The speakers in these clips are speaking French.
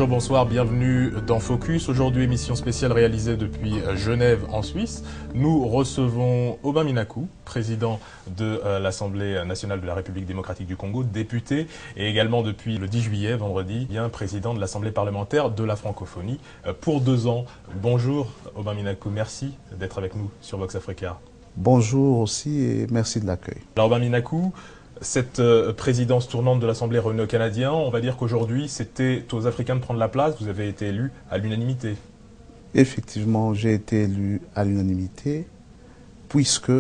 Bonjour, bonsoir, bienvenue dans Focus. Aujourd'hui, émission spéciale réalisée depuis Genève en Suisse. Nous recevons Aubin Minaku, président de l'Assemblée nationale de la République démocratique du Congo, député, et également depuis le 10 juillet, vendredi, bien président de l'Assemblée parlementaire de la francophonie pour 2 ans. Bonjour Aubin Minaku, merci d'être avec nous sur Vox Africa. Bonjour aussi et merci de l'accueil. Alors Aubin Minaku, cette présidence tournante de l'Assemblée réunie aux Canadiens, on va dire qu'aujourd'hui, c'était aux Africains de prendre la place. Vous avez été élu à l'unanimité. Effectivement, j'ai été élu à l'unanimité puisque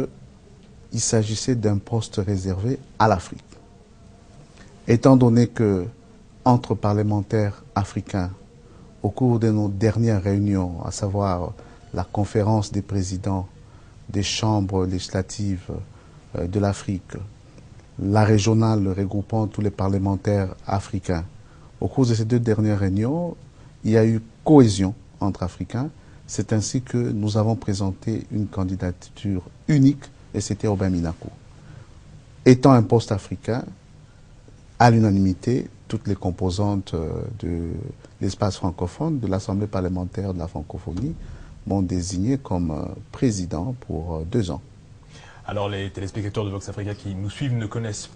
il s'agissait d'un poste réservé à l'Afrique. Étant donné que, entre parlementaires africains, au cours de nos dernières réunions, à savoir la conférence des présidents des chambres législatives de l'Afrique, la régionale regroupant tous les parlementaires africains. Au cours de ces 2 dernières réunions, il y a eu cohésion entre Africains. C'est ainsi que nous avons présenté une candidature unique et c'était Aubin Minaku. Étant un poste africain, à l'unanimité, toutes les composantes de l'espace francophone, de l'Assemblée parlementaire de la francophonie, m'ont désigné comme président pour 2 ans. Alors les téléspectateurs de Vox Africa qui nous suivent ne connaissent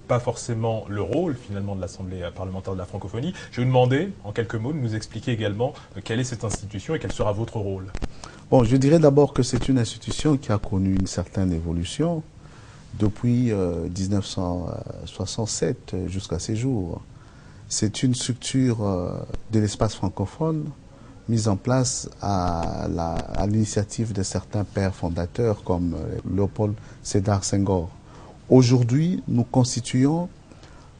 pas forcément le rôle finalement de l'Assemblée parlementaire de la francophonie. Je vais vous demander en quelques mots de nous expliquer également quelle est cette institution et quel sera votre rôle. Bon, je dirais d'abord que c'est une institution qui a connu une certaine évolution depuis 1967 jusqu'à ces jours. C'est une structure de l'espace francophone mise en place à l'initiative de certains pères fondateurs comme Léopold Sédar Senghor. Aujourd'hui, nous constituons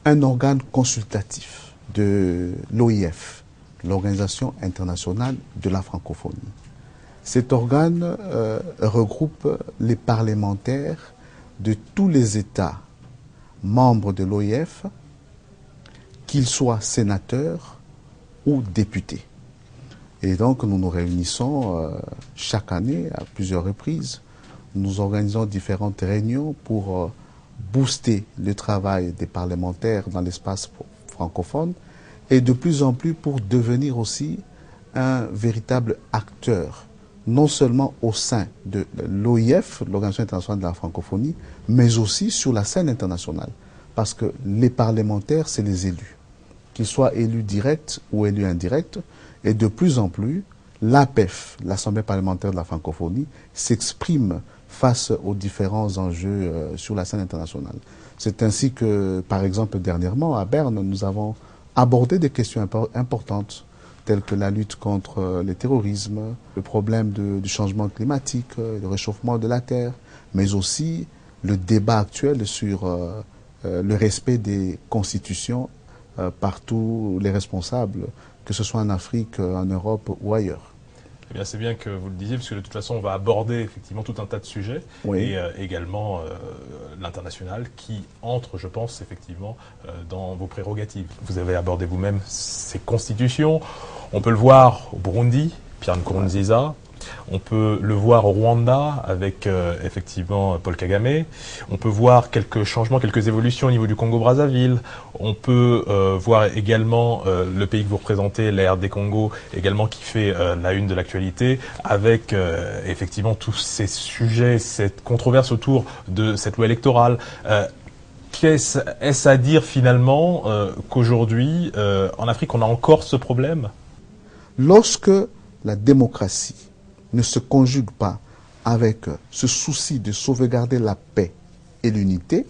un organe consultatif de l'OIF, l'Organisation internationale de la francophonie. Cet organe regroupe les parlementaires de tous les États membres de l'OIF, qu'ils soient sénateurs ou députés. Et donc, nous nous réunissons chaque année à plusieurs reprises. Nous organisons différentes réunions pour booster le travail des parlementaires dans l'espace francophone et de plus en plus pour devenir aussi un véritable acteur, non seulement au sein de l'OIF, l'Organisation internationale de la francophonie, mais aussi sur la scène internationale. Parce que les parlementaires, c'est les élus. Qu'ils soient élus directs ou élus indirects, et de plus en plus, l'APEF, l'Assemblée parlementaire de la francophonie, s'exprime face aux différents enjeux sur la scène internationale. C'est ainsi que, par exemple, dernièrement, à Berne, nous avons abordé des questions importantes, telles que la lutte contre le terrorisme, le problème du changement climatique, le réchauffement de la Terre, mais aussi le débat actuel sur le respect des constitutions par tous les responsables, que ce soit en Afrique, en Europe ou ailleurs. Eh bien, c'est bien que vous le disiez, parce que de toute façon, on va aborder effectivement tout un tas de sujets, oui. Et également l'international qui entre, je pense, effectivement, dans vos prérogatives. Vous avez abordé vous-même ces constitutions. On peut le voir au Burundi, Pierre Nkurunziza. On peut le voir au Rwanda avec effectivement Paul Kagame. On peut voir quelques changements, quelques évolutions au niveau du Congo-Brazzaville. On peut voir également le pays que vous représentez, la RD Congo, également qui fait la une de l'actualité, avec effectivement tous ces sujets, cette controverse autour de cette loi électorale. Est-ce à dire finalement qu'aujourd'hui, en Afrique, on a encore ce problème? Lorsque la démocratie ne se conjugue pas avec ce souci de sauvegarder la paix et l'unité,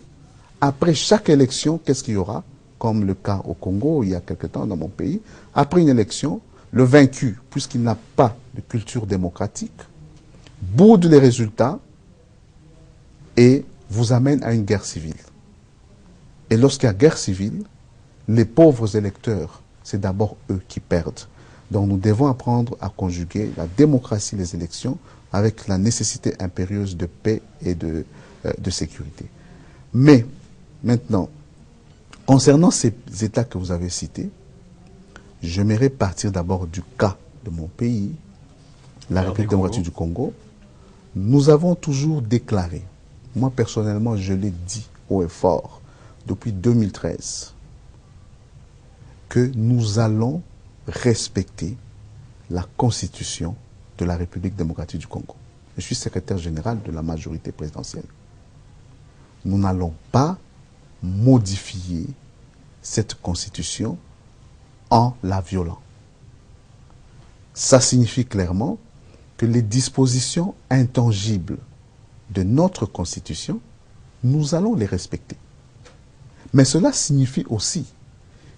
après chaque élection, qu'est-ce qu'il y aura? Comme le cas au Congo, il y a quelque temps dans mon pays, après une élection, le vaincu, puisqu'il n'a pas de culture démocratique, boude les résultats et vous amène à une guerre civile. Et lorsqu'il y a guerre civile, les pauvres électeurs, c'est d'abord eux qui perdent. Donc nous devons apprendre à conjuguer la démocratie, les élections, avec la nécessité impérieuse de paix et de sécurité. Mais maintenant, concernant ces États que vous avez cités, j'aimerais partir d'abord du cas de mon pays, la République démocratique du Congo. Nous avons toujours déclaré, moi personnellement je l'ai dit haut et fort, depuis 2013, que nous allons respecter la Constitution de la République démocratique du Congo. Je suis secrétaire général de la majorité présidentielle. Nous n'allons pas modifier cette Constitution en la violant. Ça signifie clairement que les dispositions intangibles de notre Constitution, nous allons les respecter. Mais cela signifie aussi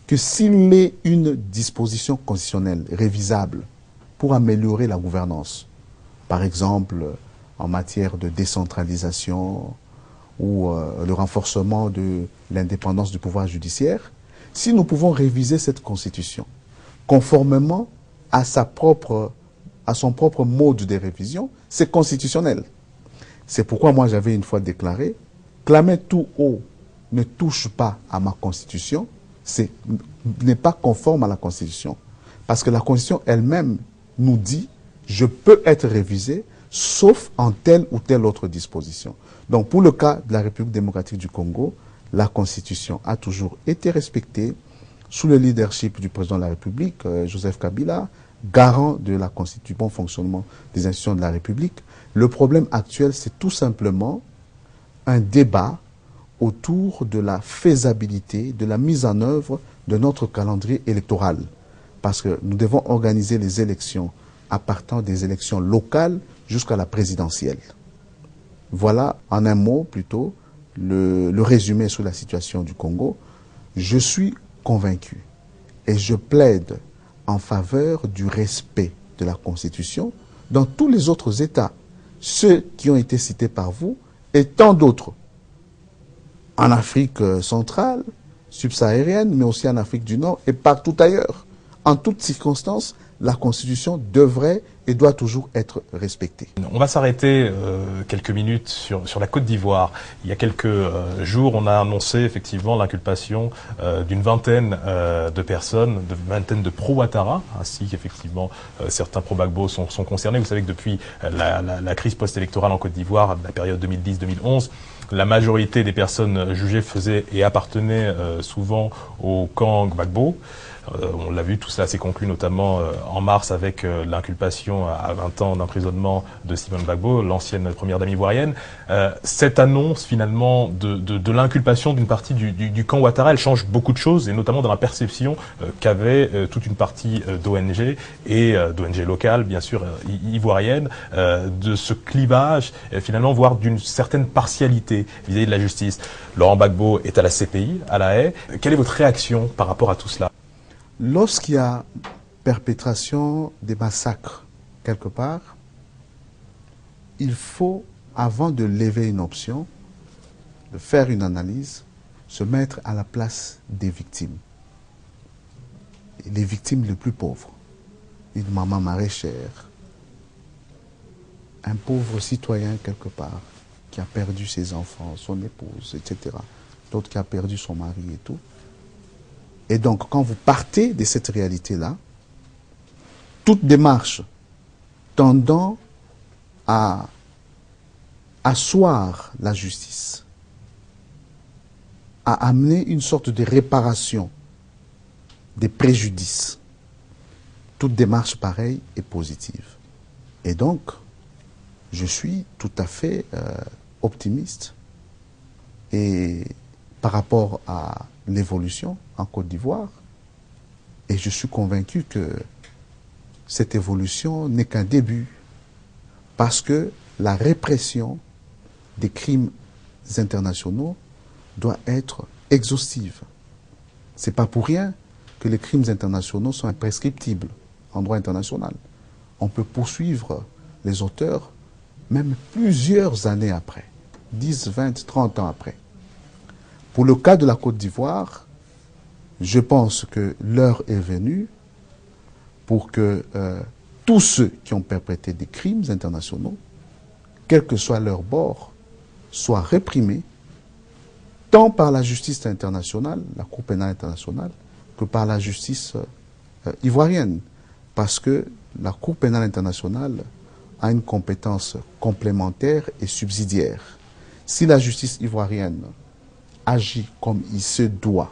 que s'il est une disposition constitutionnelle révisable pour améliorer la gouvernance, par exemple en matière de décentralisation ou le renforcement de l'indépendance du pouvoir judiciaire, si nous pouvons réviser cette Constitution conformément à son propre mode de révision, c'est constitutionnel. C'est pourquoi moi j'avais une fois déclaré, clamer tout haut ne touche pas à ma Constitution, n'est pas conforme à la Constitution. Parce que la Constitution elle-même nous dit, je peux être révisé, sauf en telle ou telle autre disposition. Donc pour le cas de la République démocratique du Congo, la Constitution a toujours été respectée sous le leadership du président de la République, Joseph Kabila, garant de du bon fonctionnement des institutions de la République. Le problème actuel, c'est tout simplement un débat autour de la faisabilité, de la mise en œuvre de notre calendrier électoral. Parce que nous devons organiser les élections à partir des élections locales jusqu'à la présidentielle. Voilà, en un mot plutôt, le résumé sur la situation du Congo. Je suis convaincu et je plaide en faveur du respect de la Constitution dans tous les autres États, ceux qui ont été cités par vous et tant d'autres. En Afrique centrale, subsaharienne, mais aussi en Afrique du Nord et partout ailleurs. En toutes circonstances, la Constitution devrait et doit toujours être respectée. On va s'arrêter quelques minutes sur la Côte d'Ivoire. Il y a quelques jours, on a annoncé effectivement l'inculpation d'une vingtaine de personnes, d'une vingtaine de pro-Ouattara, ainsi qu'effectivement certains pro-Gbagbo sont concernés. Vous savez que depuis la crise post-électorale en Côte d'Ivoire, la période 2010-2011, la majorité des personnes jugées faisaient et appartenaient souvent au camp Gbagbo. On l'a vu, tout cela s'est conclu notamment en mars avec l'inculpation à 20 ans d'emprisonnement de Simone Gbagbo, l'ancienne première dame ivoirienne. Cette annonce finalement de l'inculpation d'une partie du camp Ouattara, elle change beaucoup de choses, et notamment dans la perception qu'avait toute une partie d'ONG et d'ONG locales, bien sûr, ivoiriennes, de ce clivage, finalement, voire d'une certaine partialité vis-à-vis de la justice. Laurent Gbagbo est à la CPI, à La Haye. Quelle est votre réaction par rapport à tout cela ? Lorsqu'il y a perpétration des massacres quelque part, il faut, avant de lever une option, de faire une analyse, se mettre à la place des victimes. Les victimes les plus pauvres. Une maman maraîchère, un pauvre citoyen quelque part, qui a perdu ses enfants, son épouse, etc. D'autres qui a perdu son mari et tout. Et donc, quand vous partez de cette réalité-là, toute démarche tendant à asseoir la justice, à amener une sorte de réparation des préjudices, toute démarche pareille est positive. Et donc, je suis tout à fait optimiste et par rapport à l'évolution en Côte d'Ivoire, et je suis convaincu que cette évolution n'est qu'un début, parce que la répression des crimes internationaux doit être exhaustive. C'est pas pour rien que les crimes internationaux sont imprescriptibles en droit international. On peut poursuivre les auteurs même plusieurs années après, 10, 20, 30 ans après. Pour le cas de la Côte d'Ivoire, je pense que l'heure est venue pour que tous ceux qui ont perpétré des crimes internationaux, quel que soit leur bord, soient réprimés, tant par la justice internationale, la Cour pénale internationale, que par la justice ivoirienne. Parce que la Cour pénale internationale a une compétence complémentaire et subsidiaire. Si la justice ivoirienne agit comme il se doit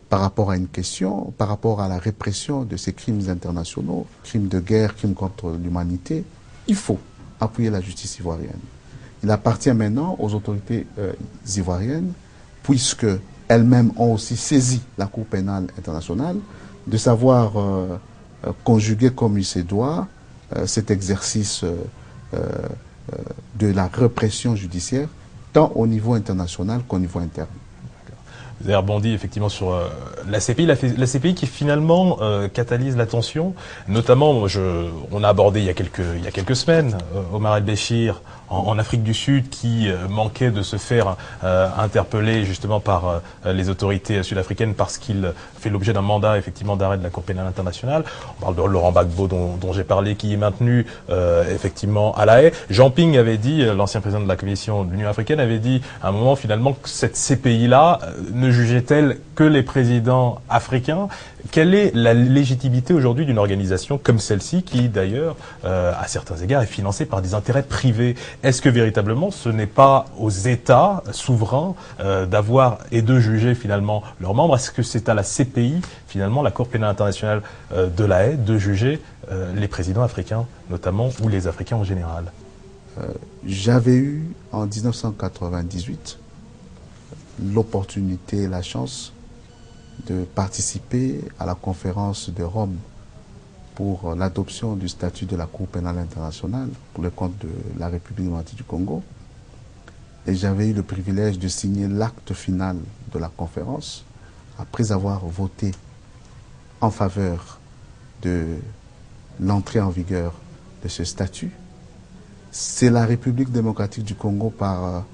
par rapport à une question, par rapport à la répression de ces crimes internationaux, crimes de guerre, crimes contre l'humanité, il faut appuyer la justice ivoirienne. Il appartient maintenant aux autorités ivoiriennes, puisque elles-mêmes ont aussi saisi la Cour pénale internationale, de savoir conjuguer comme il se doit cet exercice de la répression judiciaire, tant au niveau international qu'au niveau interne. Vous avez rebondi effectivement sur la CPI, la CPI qui finalement catalyse l'attention, notamment, on a abordé il y a quelques semaines Omar el-Béchir en Afrique du Sud qui manquait de se faire interpeller justement par les autorités sud-africaines parce qu'il fait l'objet d'un mandat effectivement d'arrêt de la Cour pénale internationale. On parle de Laurent Gbagbo dont j'ai parlé, qui est maintenu effectivement à La Haye. Jean Ping avait dit, l'ancien président de la Commission de l'Union africaine, avait dit à un moment finalement que cette CPI-là ne jugeait-elle que les présidents africains. Quelle est la légitimité aujourd'hui d'une organisation comme celle-ci qui, d'ailleurs, à certains égards, est financée par des intérêts privés? Est-ce que véritablement ce n'est pas aux États souverains d'avoir et de juger finalement leurs membres? Est-ce que c'est à la CPI, finalement, la Cour pénale internationale de La Haye, de juger les présidents africains, notamment, ou les Africains en général? J'avais eu, en 1998, l'opportunité et la chance de participer à la conférence de Rome pour l'adoption du statut de la Cour pénale internationale pour le compte de la République démocratique du Congo. Et j'avais eu le privilège de signer l'acte final de la conférence après avoir voté en faveur de l'entrée en vigueur de ce statut. C'est la République démocratique du Congo, par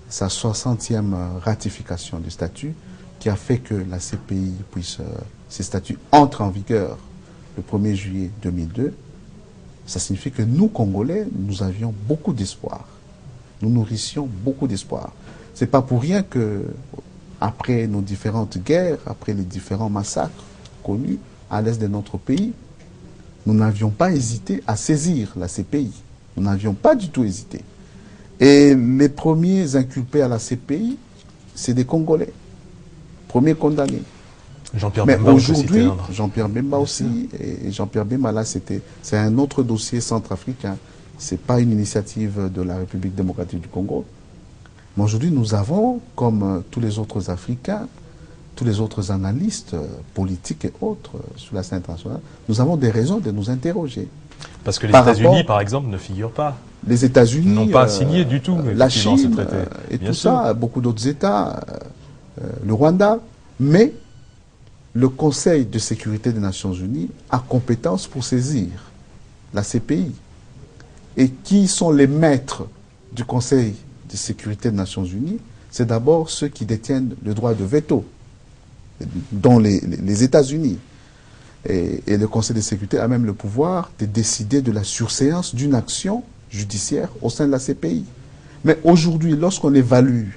sa 60e ratification du statut, qui a fait que la CPI ces statuts entrent en vigueur le 1er juillet 2002. Ça signifie que nous, Congolais, nous avions beaucoup d'espoir. Nous nourrissions beaucoup d'espoir. C'est pas pour rien que, après nos différentes guerres, après les différents massacres connus à l'est de notre pays, nous n'avions pas hésité à saisir la CPI. Nous n'avions pas du tout hésité. Et les premiers inculpés à la CPI, c'est des Congolais. Premiers condamnés. Jean-Pierre Mais Bemba aujourd'hui, Jean-Pierre Bemba aussi, et Jean-Pierre Bemba, là, c'est un autre dossier centrafricain. Ce n'est pas une initiative de la République démocratique du Congo. Mais aujourd'hui, nous avons, comme tous les autres Africains, tous les autres analystes politiques et autres sur la scène internationale, nous avons des raisons de nous interroger. Parce que les États-Unis, par exemple, ne figurent pas. Les États-Unis n'ont pas signé du tout la Chine ce traité. Et tout ça, beaucoup d'autres États, le Rwanda, mais le Conseil de sécurité des Nations Unies a compétence pour saisir la CPI. Et qui sont les maîtres du Conseil de sécurité des Nations Unies? C'est d'abord ceux qui détiennent le droit de veto, dont les États-Unis. Et le Conseil de sécurité a même le pouvoir de décider de la surséance d'une action judiciaire au sein de la CPI. Mais aujourd'hui, lorsqu'on évalue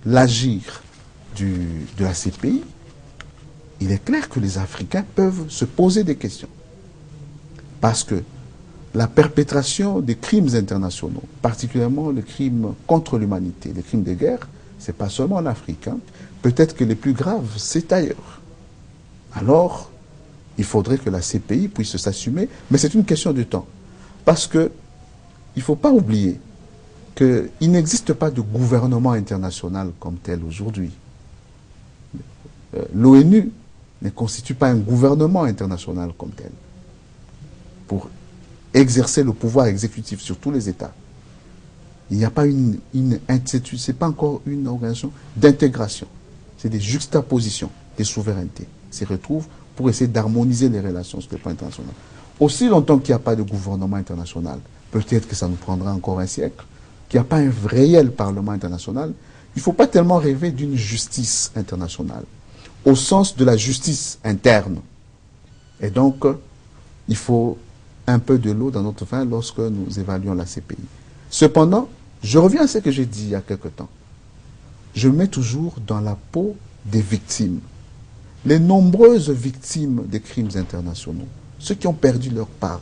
l'agir de la CPI, il est clair que les Africains peuvent se poser des questions. Parce que la perpétration des crimes internationaux, particulièrement les crimes contre l'humanité, les crimes de guerre, ce n'est pas seulement en Afrique. Peut-être que les plus graves, c'est ailleurs. Alors, il faudrait que la CPI puisse s'assumer, mais c'est une question de temps. Parce que il ne faut pas oublier qu'il n'existe pas de gouvernement international comme tel aujourd'hui. L'ONU ne constitue pas un gouvernement international comme tel pour exercer le pouvoir exécutif sur tous les États. Il n'y a pas c'est pas encore une organisation d'intégration. C'est des juxtapositions des souverainetés qui se retrouvent pour essayer d'harmoniser les relations sur le plan international. Aussi longtemps qu'il n'y a pas de gouvernement international, peut-être que ça nous prendra encore un siècle, qu'il n'y a pas un réel Parlement international, il ne faut pas tellement rêver d'une justice internationale, au sens de la justice interne. Et donc, il faut un peu de l'eau dans notre vin lorsque nous évaluons la CPI. Cependant, je reviens à ce que j'ai dit il y a quelque temps. Je mets toujours dans la peau des victimes. Les nombreuses victimes des crimes internationaux, ceux qui ont perdu leur part,